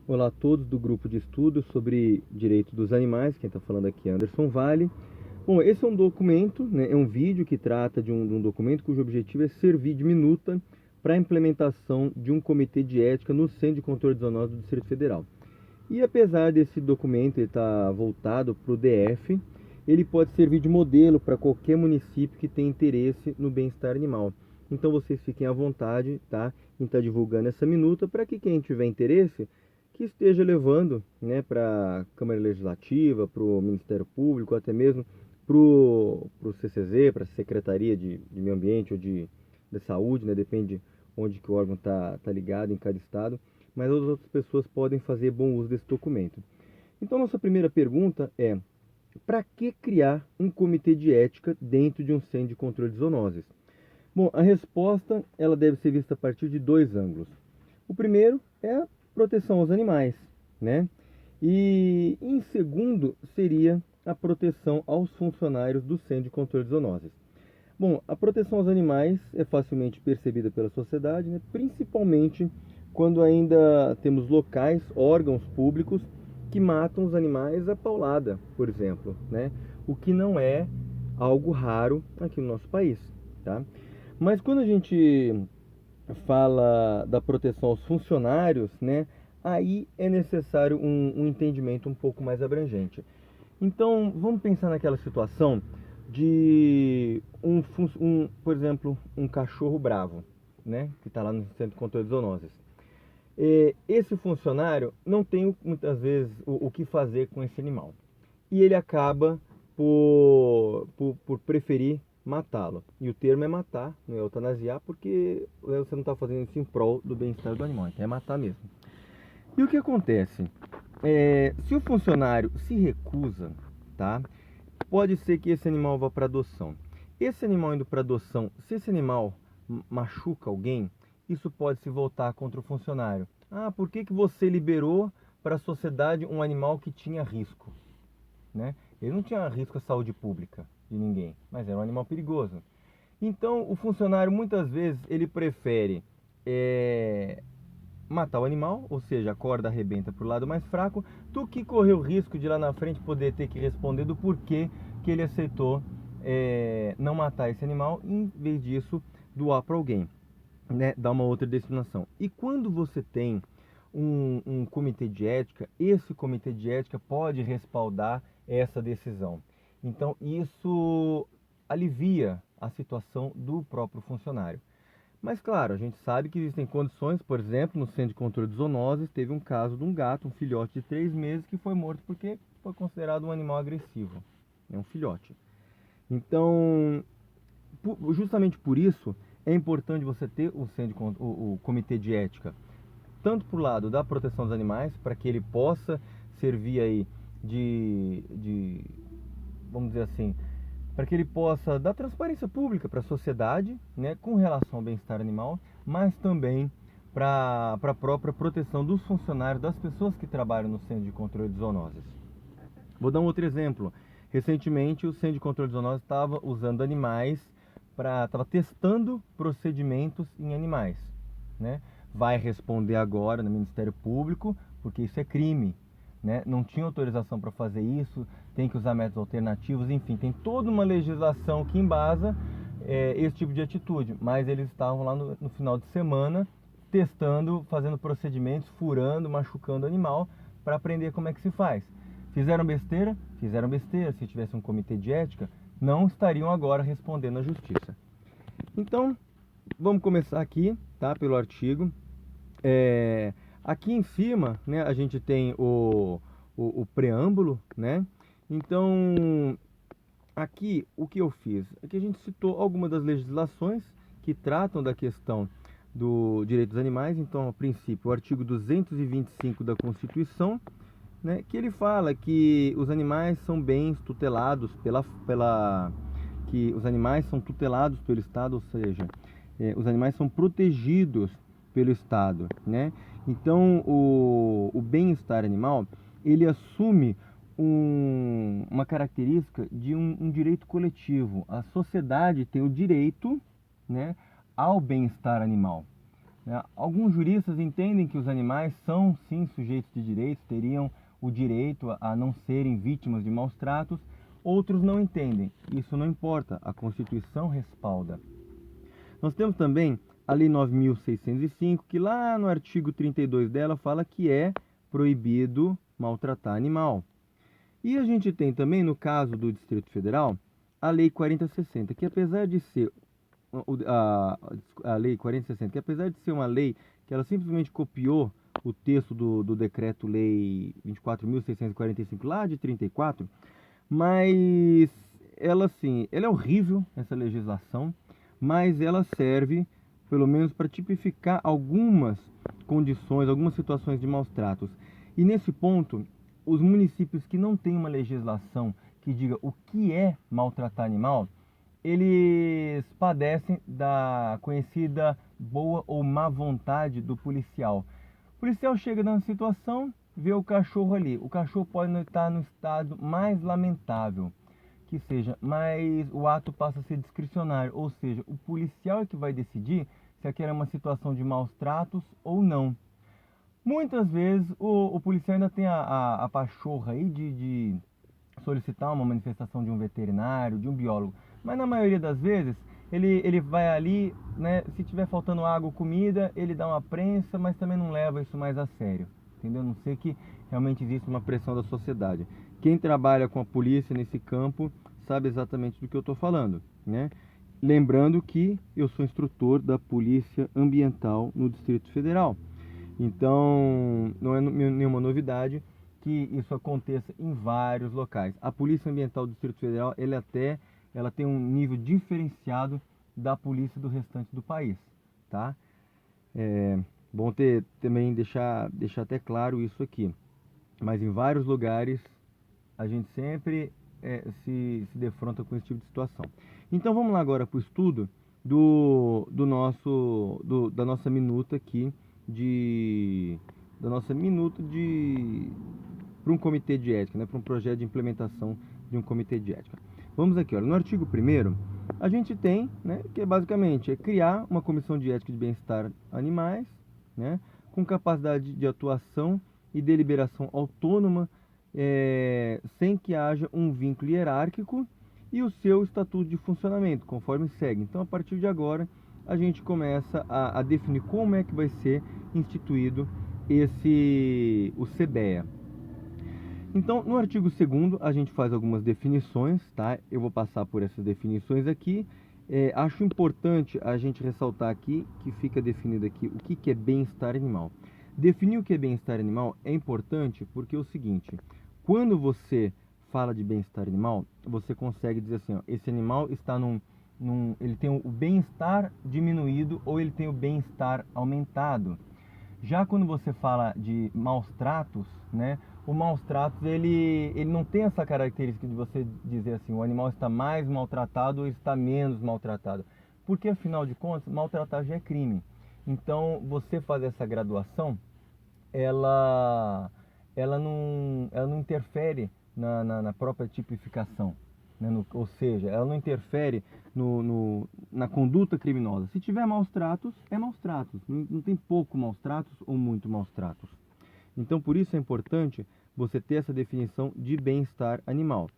Olá a todos do grupo de estudo sobre direito dos animais. Quem está falando aqui é Anderson Vale. Bom, esse é um documento, né, é um vídeo que trata de um documento cujo objetivo é servir de minuta para a implementação de um comitê de ética no Centro de Controle de Zoonoses do Distrito Federal. E apesar desse documento estar voltado para o DF, ele pode servir de modelo para qualquer município que tenha interesse no bem-estar animal. Então vocês fiquem à vontade, tá, em estar divulgando essa minuta para que quem tiver interesse que esteja levando, né, para a Câmara Legislativa, para o Ministério Público, até mesmo para o CCZ, para a Secretaria de Meio Ambiente ou de Saúde, né, depende onde que o órgão está ligado em cada estado, mas as outras pessoas podem fazer bom uso desse documento. Então, nossa primeira pergunta é: para que criar um comitê de ética dentro de um centro de controle de zoonoses? Bom, a resposta ela deve ser vista a partir de dois ângulos. O primeiro é a proteção aos animais, né? E em segundo seria a proteção aos funcionários do Centro de Controle de Zoonoses. Bom, a proteção aos animais é facilmente percebida pela sociedade, né? Principalmente quando ainda temos locais, órgãos públicos que matam os animais à paulada, por exemplo, né? O que não é algo raro aqui no nosso país, tá? Mas quando a gente fala da proteção aos funcionários, né? Aí é necessário um entendimento um pouco mais abrangente. Então, vamos pensar naquela situação de por exemplo, um cachorro bravo, né? Que está lá no Centro de Controle de Zoonoses. Esse funcionário não tem muitas vezes o que fazer com esse animal. E ele acaba por preferir matá-lo. E o termo é matar, não é eutanasiar, porque você não está fazendo isso em prol do bem-estar do animal, então é matar mesmo. E o que acontece? Se o funcionário se recusa, tá? Pode ser que esse animal vá para adoção. Esse animal indo para adoção, se esse animal machuca alguém, isso pode se voltar contra o funcionário. Ah, por que você liberou para a sociedade um animal que tinha risco? Né? Ele não tinha risco à saúde pública de ninguém, mas era um animal perigoso. Então, o funcionário muitas vezes ele prefere matar o animal, ou seja, a corda arrebenta para o lado mais fraco, do que correr o risco de lá na frente poder ter que responder do porquê que ele aceitou não matar esse animal, em vez disso doar para alguém, né, dar uma outra destinação. E quando você tem um comitê de ética, esse comitê de ética pode respaldar essa decisão. Então isso alivia a situação do próprio funcionário. Mas claro, a gente sabe que existem condições, por exemplo, no Centro de Controle de Zoonoses, teve um caso de um gato, um filhote de 3 meses, que foi morto porque foi considerado um animal agressivo. É um filhote. Então, justamente por isso, é importante você ter o comitê de ética, tanto para o lado da proteção dos animais, para que ele possa servir aí vamos dizer assim, para que ele possa dar transparência pública para a sociedade, né, com relação ao bem-estar animal, mas também para a própria proteção dos funcionários, das pessoas que trabalham no Centro de Controle de Zoonoses. Vou dar um outro exemplo. Recentemente, o Centro de Controle de Zoonoses estava usando animais estava testando procedimentos em animais, né? Vai responder agora no Ministério Público, porque isso é crime, né? Não tinha autorização para fazer isso, tem que usar métodos alternativos, enfim, tem toda uma legislação que embasa esse tipo de atitude, mas eles estavam lá no final de semana testando, fazendo procedimentos, furando, machucando o animal para aprender como é que se faz. Fizeram besteira? Fizeram besteira. Se tivesse um comitê de ética, não estariam agora respondendo à justiça. Então, vamos começar aqui, tá, pelo artigo. Aqui em cima, né, a gente tem o preâmbulo, né? Então, aqui o que eu fiz? Aqui a gente citou algumas das legislações que tratam da questão do direito dos animais. Então, a princípio, o artigo 225 da Constituição, né, que ele fala que os animais são bens tutelados que os animais são tutelados pelo Estado, ou seja, os animais são protegidos pelo Estado, né? Então, o bem-estar animal, ele assume uma característica de um direito coletivo. A sociedade tem o direito, né, ao bem-estar animal. né? Alguns juristas entendem que os animais são sim sujeitos de direitos, teriam o direito a não serem vítimas de maus tratos, outros não entendem. Isso não importa, a Constituição respalda. Nós temos também a Lei 9.605, que lá no artigo 32 dela fala que é proibido maltratar animal. E a gente tem também, no caso do Distrito Federal, a Lei 4060, que apesar de ser a Lei 4060, que apesar de ser uma lei que ela simplesmente copiou o texto do Decreto-Lei 24.645 lá de 34, mas ela assim, ela é horrível, essa legislação, mas ela serve pelo menos para tipificar algumas condições, algumas situações de maus tratos. E nesse ponto, os municípios que não têm uma legislação que diga o que é maltratar animal, eles padecem da conhecida boa ou má vontade do policial. O policial chega na situação, vê o cachorro ali. O cachorro pode não estar no estado mais lamentável que seja, mas o ato passa a ser discricionário, ou seja, o policial é que vai decidir se aquela é uma situação de maus tratos ou não. Muitas vezes o policial ainda tem a pachorra aí de solicitar uma manifestação de um veterinário, de um biólogo, mas na maioria das vezes ele vai ali, né, se tiver faltando água ou comida, ele dá uma prensa, mas também não leva isso mais a sério, entendeu? Não sei que realmente existe uma pressão da sociedade. Quem trabalha com a polícia nesse campo sabe exatamente do que eu estou falando, né? Lembrando que eu sou instrutor da Polícia Ambiental no Distrito Federal. Então, não é nenhuma novidade que isso aconteça em vários locais. A Polícia Ambiental do Distrito Federal, ela tem um nível diferenciado da polícia do restante do país, tá? É bom também deixar até claro isso aqui. Mas em vários lugares a gente sempre se defronta com esse tipo de situação. Então vamos lá agora para o estudo da nossa minuta aqui para um comitê de ética, né, para um projeto de implementação de um comitê de ética. Vamos aqui, olha, no artigo 1º, a gente tem, né, que basicamente é criar uma comissão de ética de bem-estar animais, né, com capacidade de atuação e deliberação autônoma, sem que haja um vínculo hierárquico, e o seu estatuto de funcionamento, conforme segue. Então, a partir de agora, a gente começa a definir como é que vai ser instituído o CBEA. Então, no artigo 2º, a gente faz algumas definições, tá? Eu vou passar por essas definições aqui. Acho importante a gente ressaltar aqui, que fica definido aqui, o que é bem-estar animal. Definir o que é bem-estar animal é importante porque é o seguinte, quando você fala de bem-estar animal, você consegue dizer assim, ó, esse animal está ele tem o bem-estar diminuído ou ele tem o bem-estar aumentado. Já quando você fala de maus tratos, né, o maus tratos ele não tem essa característica de você dizer assim, o animal está mais maltratado ou está menos maltratado. Porque afinal de contas, maltratar já é crime. Então, você fazer essa graduação, ela não interfere na própria tipificação, né? Ou seja, ela não interfere na conduta criminosa. Se tiver maus tratos, é maus tratos. Não tem pouco maus tratos ou muito maus tratos. Então, por isso é importante você ter essa definição de bem-estar animal.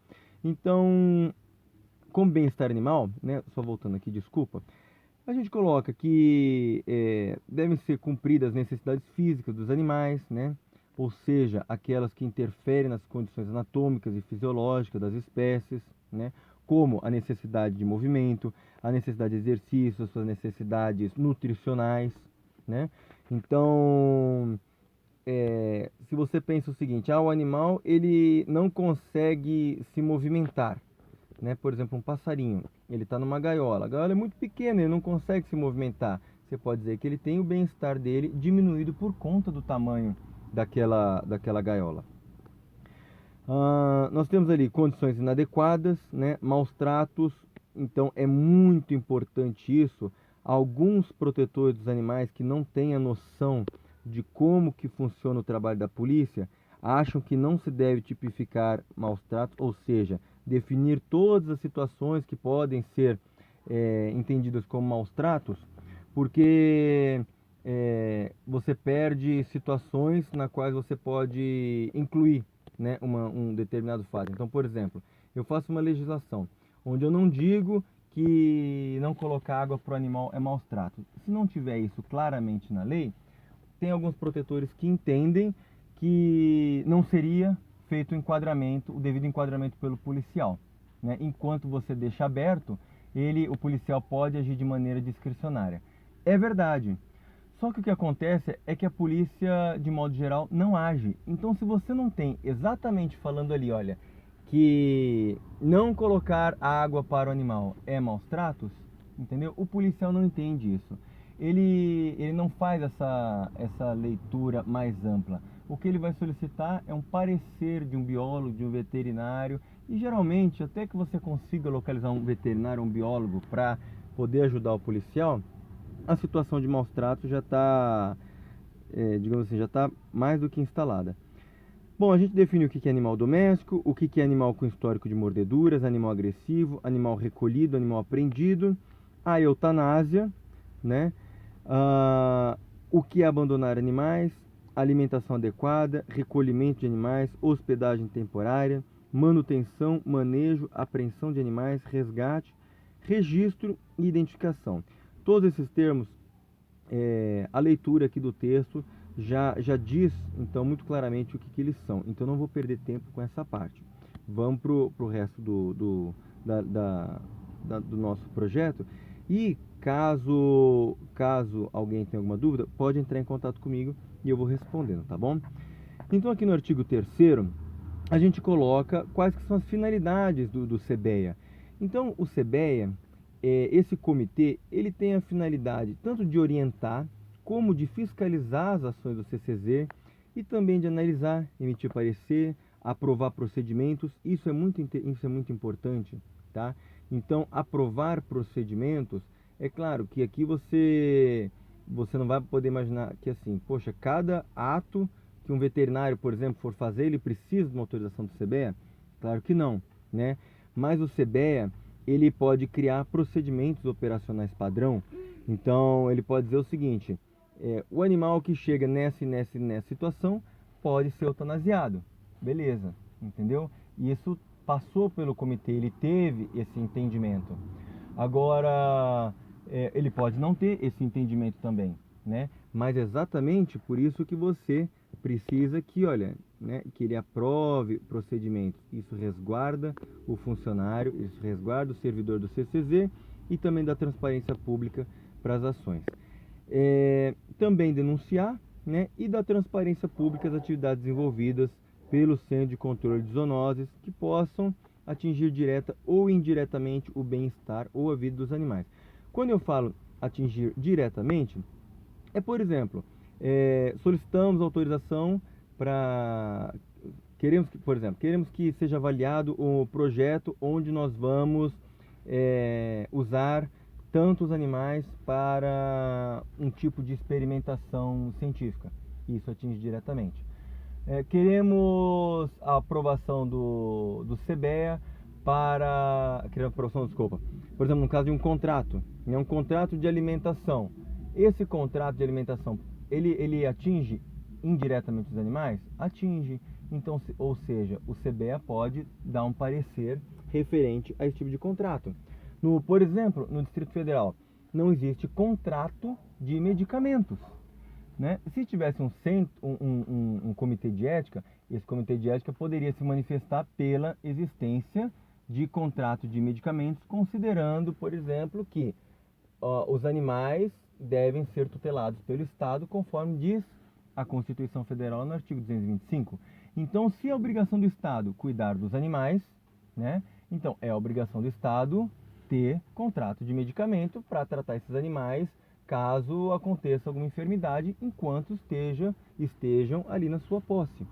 Então, como bem-estar animal, né? Só voltando aqui, desculpa. A gente coloca que devem ser cumpridas as necessidades físicas dos animais, né? Ou seja, aquelas que interferem nas condições anatômicas e fisiológicas das espécies, né? Como a necessidade de movimento, a necessidade de exercício, as suas necessidades nutricionais, né? Então, se você pensa o seguinte, o animal ele não consegue se movimentar, né? Por exemplo, um passarinho, ele está numa gaiola. A gaiola é muito pequena, ele não consegue se movimentar. Você pode dizer que ele tem o bem-estar dele diminuído por conta do tamanho daquela gaiola. Nós temos ali condições inadequadas, né? Maus tratos. Então é muito importante isso. Alguns protetores dos animais que não têm a noção de como que funciona o trabalho da polícia acham que não se deve tipificar maus tratos, ou seja, definir todas as situações que podem ser entendidas como maus tratos, porque você perde situações na quais você pode incluir, né, um determinado fato. Então, por exemplo, eu faço uma legislação onde eu não digo que não colocar água para o animal é maus tratos. Se não tiver isso claramente na lei, tem alguns protetores que entendem que não seria feito o devido enquadramento pelo policial, né? Enquanto você deixa aberto, o policial pode agir de maneira discricionária. É verdade. Só que o que acontece é que a polícia, de modo geral, não age. Então, se você não tem exatamente falando ali, olha, que não colocar água para o animal é maus tratos, entendeu? O policial não entende isso. Ele não faz essa leitura mais ampla. O que ele vai solicitar é um parecer de um biólogo, de um veterinário, e geralmente, até que você consiga localizar um veterinário, um biólogo, para poder ajudar o policial, a situação de maus tratos já está, digamos assim, já está mais do que instalada. Bom, a gente define o que é animal doméstico, o que é animal com histórico de mordeduras, animal agressivo, animal recolhido, animal apreendido, a eutanásia, né? O que é abandonar animais, alimentação adequada, recolhimento de animais, hospedagem temporária, manutenção, manejo, apreensão de animais, resgate, registro e identificação. Todos esses termos, a leitura aqui do texto já diz, então, muito claramente o que eles são. Então, não vou perder tempo com essa parte. Vamos para o resto do nosso projeto. E caso alguém tenha alguma dúvida, pode entrar em contato comigo e eu vou respondendo, tá bom? Então, aqui no artigo 3º, a gente coloca quais que são as finalidades do CBEA. Então, o CBEA, esse comitê, ele tem a finalidade tanto de orientar, como de fiscalizar as ações do CCZ e também de analisar, emitir parecer, aprovar procedimentos. Isso é muito importante, tá? Então, aprovar procedimentos, é claro que aqui você não vai poder imaginar que assim, poxa, cada ato que um veterinário, por exemplo, for fazer, ele precisa de uma autorização do CBEA? Claro que não, né? Mas o CBEA, ele pode criar procedimentos operacionais padrão. Então, ele pode dizer o seguinte: o animal que chega nessa situação pode ser eutanasiado. Beleza, entendeu? E isso passou pelo comitê, ele teve esse entendimento. Agora, ele pode não ter esse entendimento também, né? Mas exatamente por isso que você precisa que, olha, né, que ele aprove procedimentos. Isso resguarda o funcionário, isso resguarda o servidor do CCZ e também da transparência pública para as ações. Também denunciar, né, e da transparência pública as atividades envolvidas pelo Centro de Controle de Zoonoses que possam atingir direta ou indiretamente o bem-estar ou a vida dos animais. Quando eu falo atingir diretamente, por exemplo, solicitamos autorização para... Queremos que seja avaliado o projeto onde nós vamos usar tantos animais para um tipo de experimentação científica. Isso atinge diretamente. Queremos a aprovação do CBEA por exemplo, no caso de um contrato, né, um contrato de alimentação. Esse contrato de alimentação, ele atinge indiretamente os animais? Atinge. Então, ou seja, o CBEA pode dar um parecer referente a esse tipo de contrato. Por exemplo, no Distrito Federal, não existe contrato de medicamentos, né? Se tivesse um comitê de ética, esse comitê de ética poderia se manifestar pela existência de contrato de medicamentos, considerando, por exemplo, que os animais devem ser tutelados pelo Estado, conforme diz a Constituição Federal no artigo 225. Então, se é obrigação do Estado cuidar dos animais, né, então é a obrigação do Estado ter contrato de medicamento para tratar esses animais caso aconteça alguma enfermidade enquanto estejam ali na sua posse,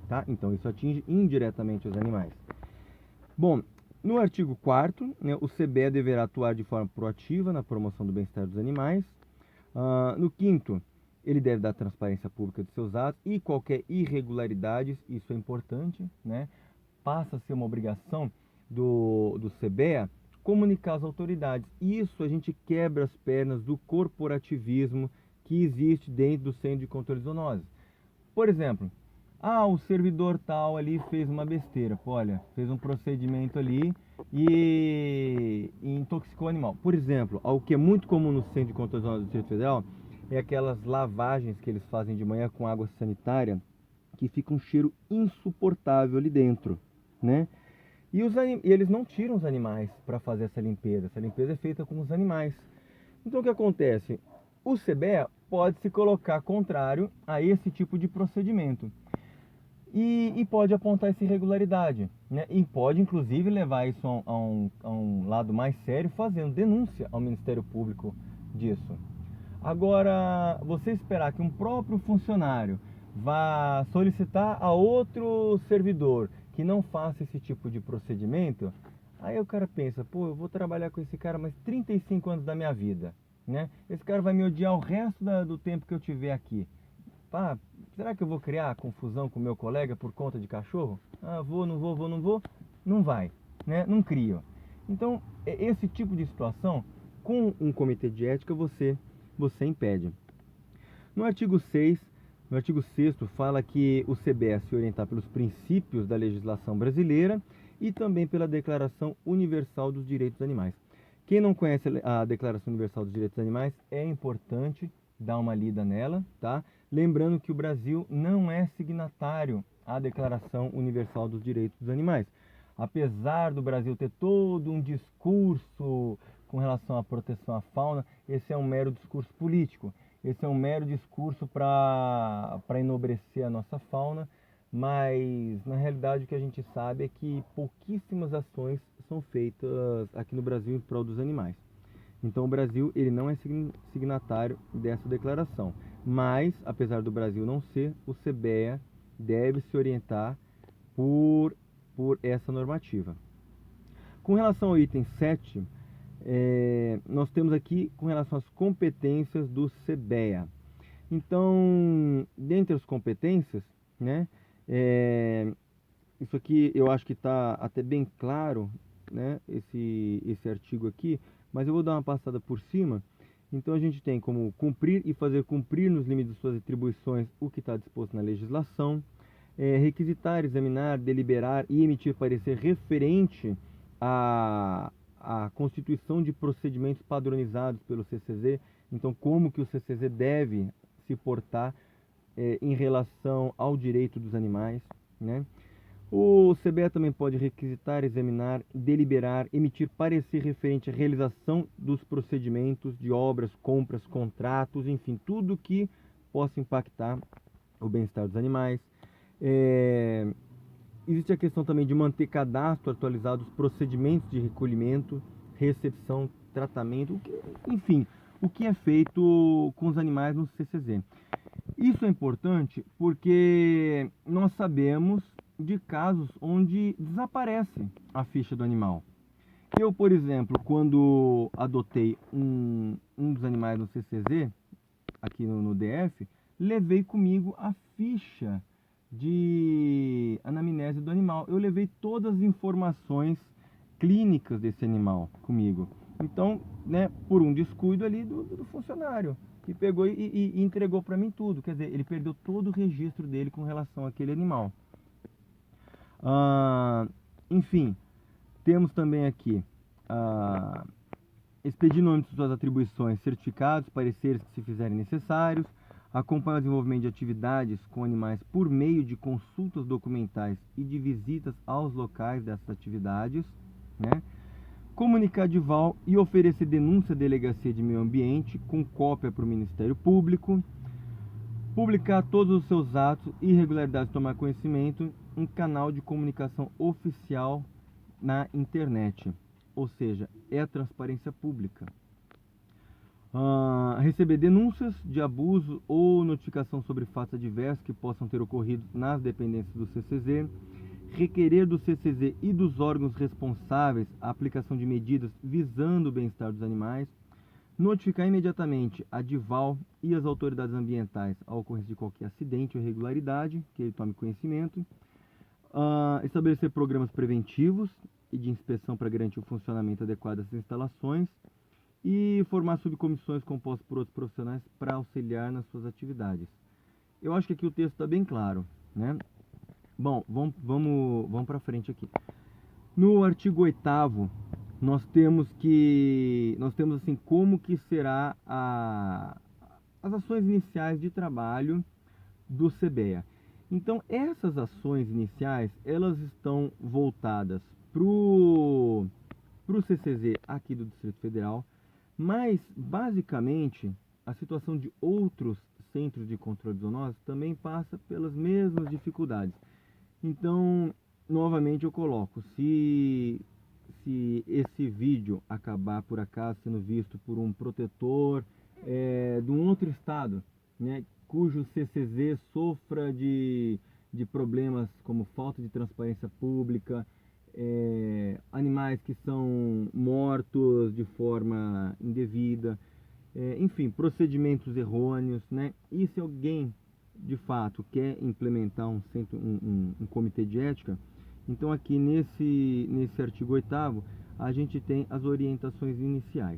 tá? Então isso atinge indiretamente os animais. Bom, no artigo 4º, né, o CBEA deverá atuar de forma proativa na promoção do bem-estar dos animais. No 5º, ele deve dar transparência pública de seus atos e qualquer irregularidade, isso é importante, né? Passa a ser uma obrigação do CBEA comunicar às autoridades. Isso a gente quebra as pernas do corporativismo que existe dentro do Centro de Controle de Zoonoses. Por exemplo, o servidor tal ali fez uma besteira, pô, olha, fez um procedimento ali e intoxicou o animal. Por exemplo, algo que é muito comum no Centro de Controle de Zoonoses do Distrito Federal é aquelas lavagens que eles fazem de manhã com água sanitária, que fica um cheiro insuportável ali dentro, né? E eles não tiram os animais para fazer essa limpeza. Essa limpeza é feita com os animais. Então o que acontece? O CBEA pode se colocar contrário a esse tipo de procedimento. E pode apontar essa irregularidade, né? E pode inclusive levar isso a um lado mais sério, fazendo denúncia ao Ministério Público disso. Agora, você esperar que um próprio funcionário vá solicitar a outro servidor que não faça esse tipo de procedimento, aí o cara pensa, pô, eu vou trabalhar com esse cara mais 35 anos da minha vida, né? Esse cara vai me odiar o resto do tempo que eu tiver aqui. Será que eu vou criar confusão com o meu colega por conta de cachorro? Vou, não vou, vou, não vou? Não vai, né? Não crio. Então, esse tipo de situação, com um comitê de ética, você impede. No artigo 6, no artigo 6º, fala que o CBEA se orientar pelos princípios da legislação brasileira e também pela Declaração Universal dos Direitos dos Animais. Quem não conhece a Declaração Universal dos Direitos dos Animais, é importante dar uma lida nela, tá? Lembrando que o Brasil não é signatário à Declaração Universal dos Direitos dos Animais. Apesar do Brasil ter todo um discurso com relação à proteção à fauna, esse é um mero discurso político. Esse é um mero discurso para enobrecer a nossa fauna, mas na realidade o que a gente sabe é que pouquíssimas ações são feitas aqui no Brasil em prol dos animais. Então o Brasil ele não é signatário dessa declaração, mas apesar do Brasil não ser, o CBEA deve se orientar por essa normativa. Com relação ao item 7, nós temos aqui com relação às competências do CBEA. Então, dentre as competências, né, isso aqui eu acho que está até bem claro, né, esse artigo aqui, mas eu vou dar uma passada por cima. Então a gente tem como cumprir e fazer cumprir nos limites de suas atribuições o que está disposto na legislação, requisitar, examinar, deliberar e emitir parecer referente à constituição de procedimentos padronizados pelo CCZ. Então, como que o CCZ deve se portar em relação ao direito dos animais, né? O CBEA também pode requisitar, examinar, deliberar, emitir parecer referente à realização dos procedimentos de obras, compras, contratos, enfim, tudo que possa impactar o bem-estar dos animais. Existe a questão também de manter cadastro atualizado dos procedimentos de recolhimento, recepção, tratamento, enfim, o que é feito com os animais no CCZ. Isso é importante porque nós sabemos de casos onde desaparece a ficha do animal. Eu, por exemplo, quando adotei um dos animais no CCZ, aqui no DF, levei comigo a ficha de anamnese do animal. Eu levei todas as informações clínicas desse animal comigo. Então, né, por um descuido ali do funcionário, que pegou e entregou para mim tudo. Quer dizer, ele perdeu todo o registro dele com relação àquele animal. Enfim, temos também aqui expedir no âmbito de suas atribuições certificados, pareceres que se fizerem necessários, acompanhar o desenvolvimento de atividades com animais por meio de consultas documentais e de visitas aos locais dessas atividades, né? Comunicar de val e oferecer denúncia à Delegacia de Meio Ambiente com cópia para o Ministério Público, publicar todos os seus atos e irregularidades, tomar conhecimento em canal de comunicação oficial na internet, ou seja, é a transparência pública. Receber denúncias de abuso ou notificação sobre fatos adversos que possam ter ocorrido nas dependências do CCZ, requerer do CCZ e dos órgãos responsáveis a aplicação de medidas visando o bem-estar dos animais, notificar imediatamente a DIVAL e as autoridades ambientais ao ocorrência de qualquer acidente ou irregularidade, que ele tome conhecimento, estabelecer programas preventivos e de inspeção para garantir o funcionamento adequado dessas instalações e formar subcomissões compostas por outros profissionais para auxiliar nas suas atividades. Eu acho que aqui o texto está bem claro, né? Bom, vamos para frente aqui. No artigo 8º, nós temos assim como que será as ações iniciais de trabalho do CBEA. Então, essas ações iniciais, elas estão voltadas para o CCZ aqui do Distrito Federal, mas, basicamente, a situação de outros centros de controle de zoonose também passa pelas mesmas dificuldades. Então, novamente eu coloco, se esse vídeo acabar por acaso sendo visto por um protetor de um outro estado, né, cujo CCZ sofra de problemas como falta de transparência pública, animais que são mortos de forma indevida, enfim, procedimentos errôneos, né? E se alguém de fato quer implementar um comitê de ética, então aqui nesse artigo 8º a gente tem as orientações iniciais.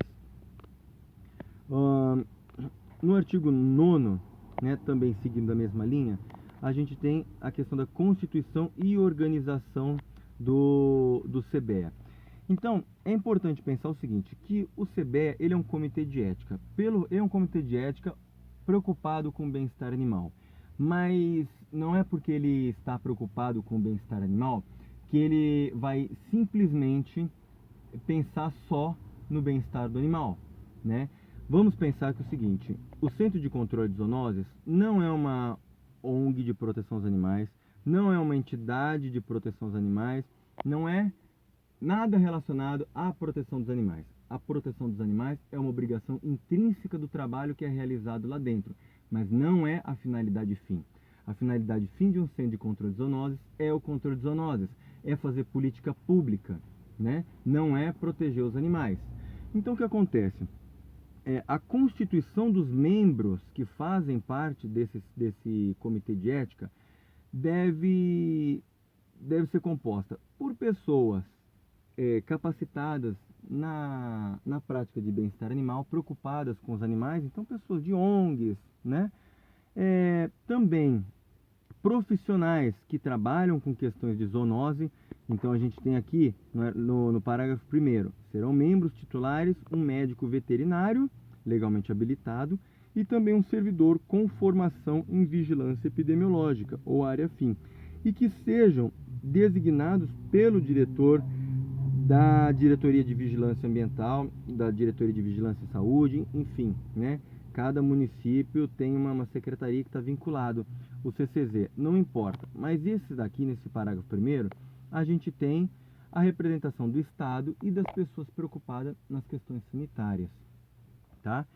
No artigo 9º, né, também seguindo a mesma linha, a gente tem a questão da constituição e organização do CBEA. Então, é importante pensar o seguinte, que o CBEA, ele é um comitê de ética. Ele é um comitê de ética preocupado com o bem-estar animal. Mas não é porque ele está preocupado com o bem-estar animal que ele vai simplesmente pensar só no bem-estar do animal, né? Vamos pensar que é o seguinte, o Centro de Controle de Zoonoses não é uma ONG de proteção aos animais, não é uma entidade de proteção aos animais, não é nada relacionado à proteção dos animais. A proteção dos animais é uma obrigação intrínseca do trabalho que é realizado lá dentro, mas não é a finalidade fim. A finalidade fim de um centro de controle de zoonoses é o controle de zoonoses, é fazer política pública, né? Não é proteger os animais. Então o que acontece? A constituição dos membros que fazem parte desse comitê de ética deve ser composta por pessoas capacitadas na prática de bem-estar animal, preocupadas com os animais, então pessoas de ONGs, né? Também profissionais que trabalham com questões de zoonose. Então a gente tem aqui no parágrafo 1º, serão membros titulares um médico veterinário legalmente habilitado e também um servidor com formação em vigilância epidemiológica ou área fim, e que sejam designados pelo diretor da Diretoria de Vigilância Ambiental, da Diretoria de Vigilância e Saúde, enfim, né? Cada município tem uma secretaria que está vinculado, o CCZ, não importa. Mas esse daqui, nesse parágrafo 1º, a gente tem a representação do Estado e das pessoas preocupadas nas questões sanitárias, tá?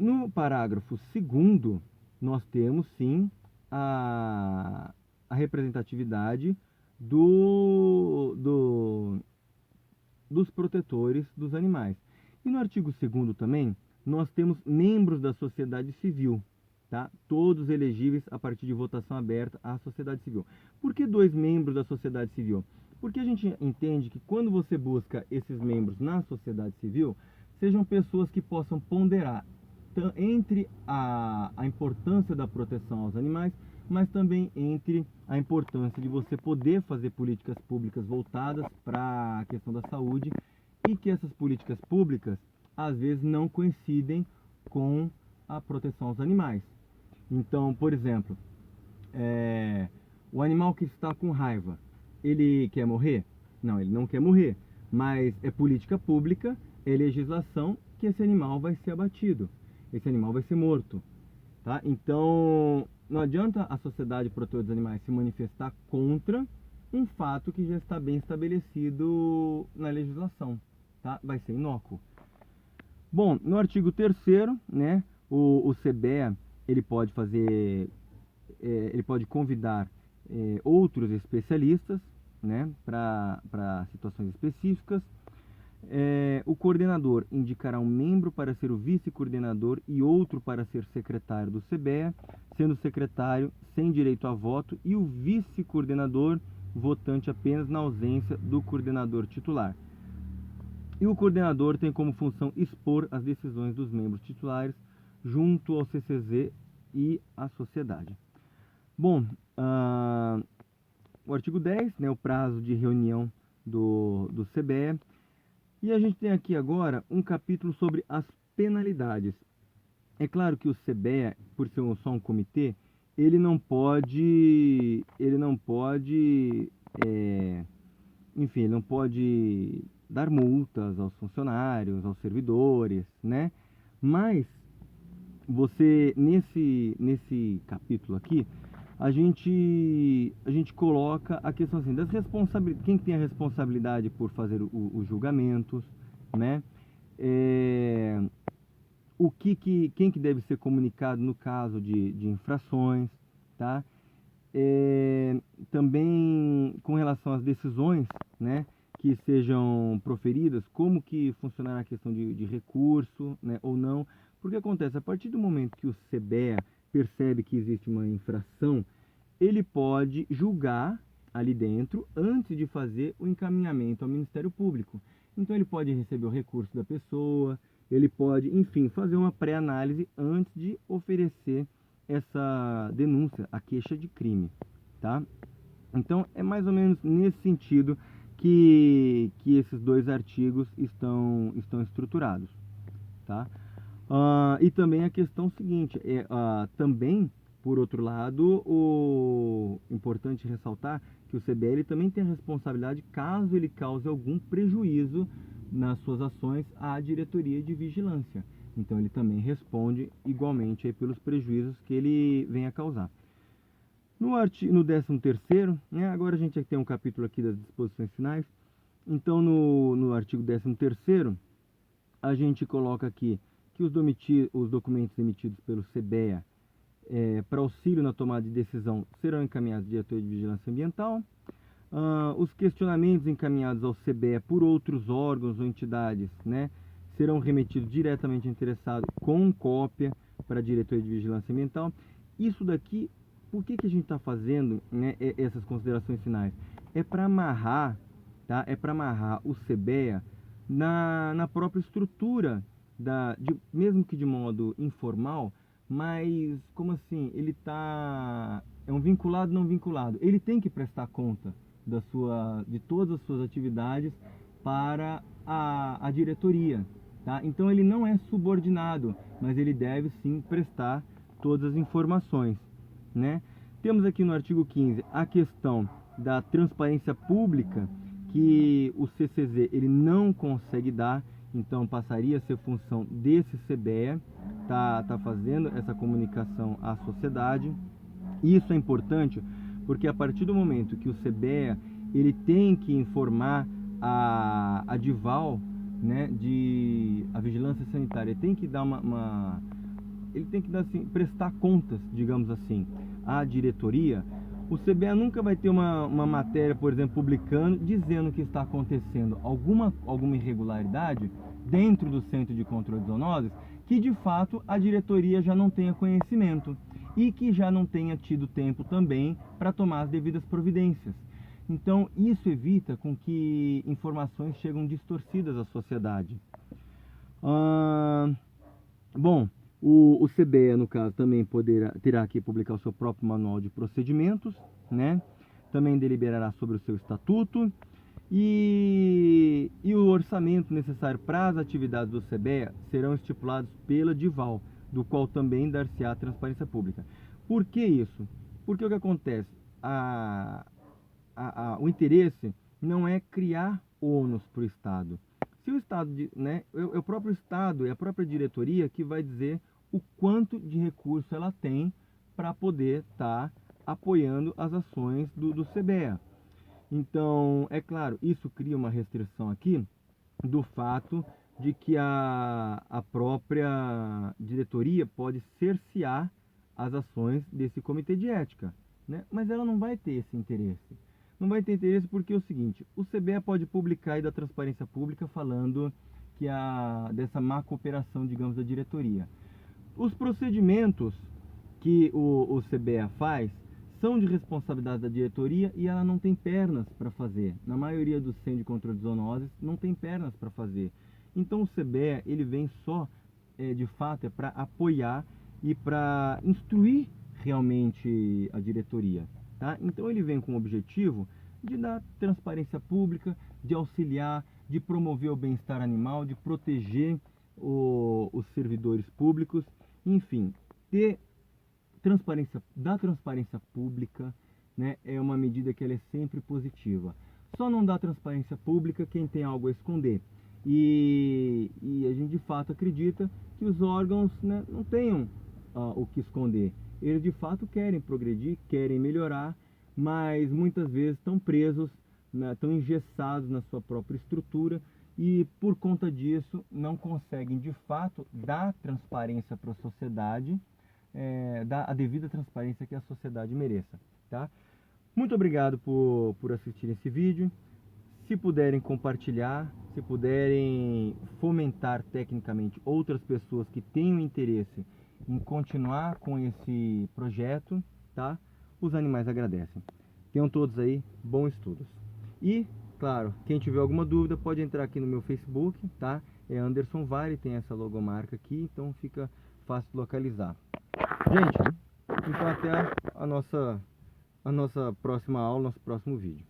No parágrafo 2º, nós temos, sim, a representatividade dos protetores dos animais. E no artigo 2º também, nós temos membros da sociedade civil, tá? Todos elegíveis a partir de votação aberta à sociedade civil. Por que 2 membros da sociedade civil? Porque a gente entende que quando você busca esses membros na sociedade civil, sejam pessoas que possam ponderar entre a importância da proteção aos animais, mas também entre a importância de você poder fazer políticas públicas voltadas para a questão da saúde, e que essas políticas públicas às vezes não coincidem com a proteção aos animais. Então, por exemplo, o animal que está com raiva, ele quer morrer? Não, ele não quer morrer, mas é política pública, é legislação que esse animal vai ser abatido, esse animal vai ser morto, tá? Então, não adianta a Sociedade Protetora dos Animais se manifestar contra um fato que já está bem estabelecido na legislação, tá? Vai ser inócuo. Bom, no artigo 3º, né, o CBEA, ele pode convidar outros especialistas, né, para situações específicas. O coordenador indicará um membro para ser o vice-coordenador e outro para ser secretário do CBEA, sendo o secretário sem direito a voto e o vice-coordenador votante apenas na ausência do coordenador titular. E o coordenador tem como função expor as decisões dos membros titulares junto ao CCZ e à sociedade. Bom, o artigo 10, né, o prazo de reunião do CBE. E a gente tem aqui agora um capítulo sobre as penalidades. É claro que o CBE, por ser só um comitê, ele não pode, enfim, ele não pode dar multas aos funcionários, aos servidores, né? Mas você, nesse capítulo aqui, a gente coloca a questão assim, das responsabilidades, quem tem a responsabilidade por fazer os julgamentos, né? Quem que deve ser comunicado no caso de infrações, tá? Também com relação às decisões, né, que sejam proferidas, como que funcionará a questão de recurso, né, ou não. Porque acontece, a partir do momento que o CBEA percebe que existe uma infração, ele pode julgar ali dentro antes de fazer o encaminhamento ao Ministério Público. Então ele pode receber o recurso da pessoa, ele pode, enfim, fazer uma pré-análise antes de oferecer essa denúncia, a queixa de crime, tá? Então é mais ou menos nesse sentido que esses dois artigos estão estruturados, tá? E também a questão seguinte, também, por outro lado, importante ressaltar que o CBL também tem a responsabilidade caso ele cause algum prejuízo nas suas ações à diretoria de vigilância. Então ele também responde igualmente aí pelos prejuízos que ele venha a causar. No 13º, né, agora a gente tem um capítulo aqui das disposições finais. Então no artigo 13º, a gente coloca aqui que os documentos emitidos pelo CBEA para auxílio na tomada de decisão serão encaminhados à diretoria de vigilância ambiental. Os questionamentos encaminhados ao CBEA por outros órgãos ou entidades, né, serão remetidos diretamente ao interessado com cópia para a diretoria de vigilância ambiental. Isso daqui, por que a gente está fazendo, né, essas considerações finais? É para amarrar, tá? É para amarrar o CBEA na própria estrutura, mesmo que de modo informal, mas como assim? Ele é um vinculado não vinculado. Ele tem que prestar conta de todas as suas atividades para a diretoria, tá? Então ele não é subordinado, mas ele deve sim prestar todas as informações, né? Temos aqui no artigo 15 a questão da transparência pública, que o CCZ ele não consegue dar, então passaria a ser função desse CBEA, tá fazendo essa comunicação à sociedade. Isso é importante porque a partir do momento que o CBEA ele tem que informar a DIVAL, né, a vigilância sanitária, ele tem que dar ele tem que dar, assim, prestar contas, digamos assim, à diretoria. O CBEA nunca vai ter uma matéria, por exemplo, publicando, dizendo que está acontecendo alguma irregularidade dentro do Centro de Controle de Zoonoses, que de fato a diretoria já não tenha conhecimento e que já não tenha tido tempo também para tomar as devidas providências. Então isso evita com que informações cheguem distorcidas à sociedade. Bom, o CBEA, no caso, também terá que publicar o seu próprio manual de procedimentos, né? Também deliberará sobre o seu estatuto e o orçamento necessário para as atividades do CBEA serão estipulados pela DIVAL, do qual também dar-se-á transparência pública. Por que isso? Porque o que acontece? O interesse não é criar ônus para o Estado. Se o Estado, né, é o próprio Estado, é a própria diretoria que vai dizer o quanto de recurso ela tem para poder estar apoiando as ações do CBEA. Então, é claro, isso cria uma restrição aqui do fato de que a própria diretoria pode cercear as ações desse comitê de ética, né? Mas ela não vai ter esse interesse. Não vai ter interesse porque é o seguinte, o CBEA pode publicar aí da transparência pública falando que dessa má cooperação, digamos, da diretoria. Os procedimentos que o CBEA faz são de responsabilidade da diretoria e ela não tem pernas para fazer. Na maioria dos centros de controle de zoonoses não tem pernas para fazer. Então o CBEA, ele vem só, de fato, para apoiar e para instruir realmente a diretoria, tá? Então ele vem com o objetivo de dar transparência pública, de auxiliar, de promover o bem-estar animal, de proteger os servidores públicos, enfim, ter transparência pública, né, é uma medida que ela é sempre positiva. Só não dá transparência pública quem tem algo a esconder. E a gente de fato acredita que os órgãos, né, não tenham o que esconder. Eles de fato querem progredir, querem melhorar, mas muitas vezes estão presos, né, estão engessados na sua própria estrutura e por conta disso não conseguem de fato dar transparência para a sociedade, dar a devida transparência que a sociedade mereça, tá? Muito obrigado por assistir esse vídeo. Se puderem compartilhar, se puderem fomentar tecnicamente outras pessoas que tenham interesse em continuar com esse projeto, tá? Os animais agradecem. Tenham todos aí bons estudos. E, claro, quem tiver alguma dúvida pode entrar aqui no meu Facebook, tá? É Anderson Vale, tem essa logomarca aqui, então fica fácil de localizar. Gente, então até a nossa próxima aula, nosso próximo vídeo.